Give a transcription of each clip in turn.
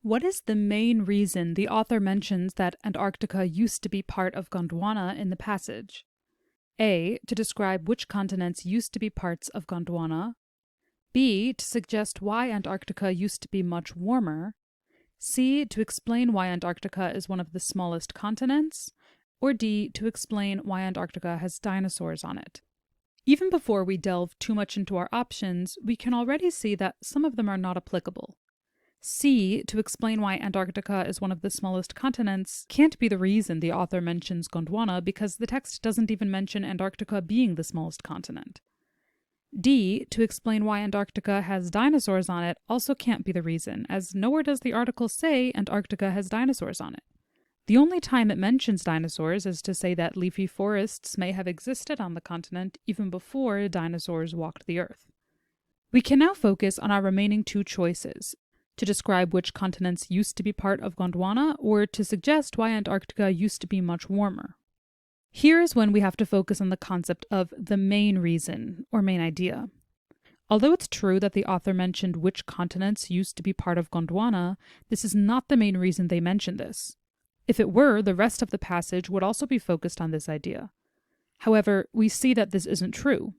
What is the main reason the author mentions that Antarctica used to be part of Gondwana in the passage? A. To describe which continents used to be parts of Gondwana. B. To suggest why Antarctica used to be much warmer. C. To explain why Antarctica is one of the smallest continents. Or D. To explain why Antarctica has dinosaurs on it. Even before we delve too much into our options, we can already see that some of them are not applicable. C. To explain why Antarctica is one of the smallest continents can't be the reason the author mentions Gondwana because the text doesn't even mention Antarctica being the smallest continent. D. To explain why Antarctica has dinosaurs on it also can't be the reason, as nowhere does the article say Antarctica has dinosaurs on it. The only time it mentions dinosaurs is to say that leafy forests may have existed on the continent even before dinosaurs walked the earth. We can now focus on our remaining two choices, to describe which continents used to be part of Gondwana or to suggest why Antarctica used to be much warmer. Here is when we have to focus on the concept of the main reason, or main idea. Although it's true that the author mentioned which continents used to be part of Gondwana, this is not the main reason they mention this. If it were, the rest of the passage would also be focused on this idea. However, we see that this isn't true.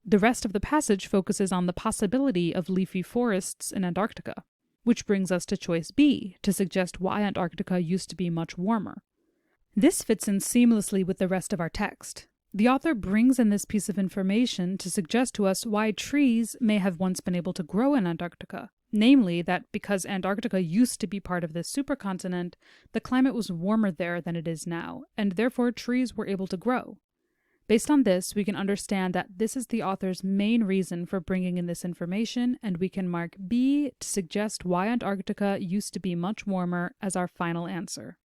The rest of the passage focuses on the possibility of leafy forests in Antarctica, which brings us to choice B, to suggest why Antarctica used to be much warmer. This fits in seamlessly with the rest of our text. The author brings in this piece of information to suggest to us why trees may have once been able to grow in Antarctica. Namely, that because Antarctica used to be part of this supercontinent, the climate was warmer there than it is now, and therefore trees were able to grow. Based on this, we can understand that this is the author's main reason for bringing in this information, and we can mark B to suggest why Antarctica used to be much warmer as our final answer.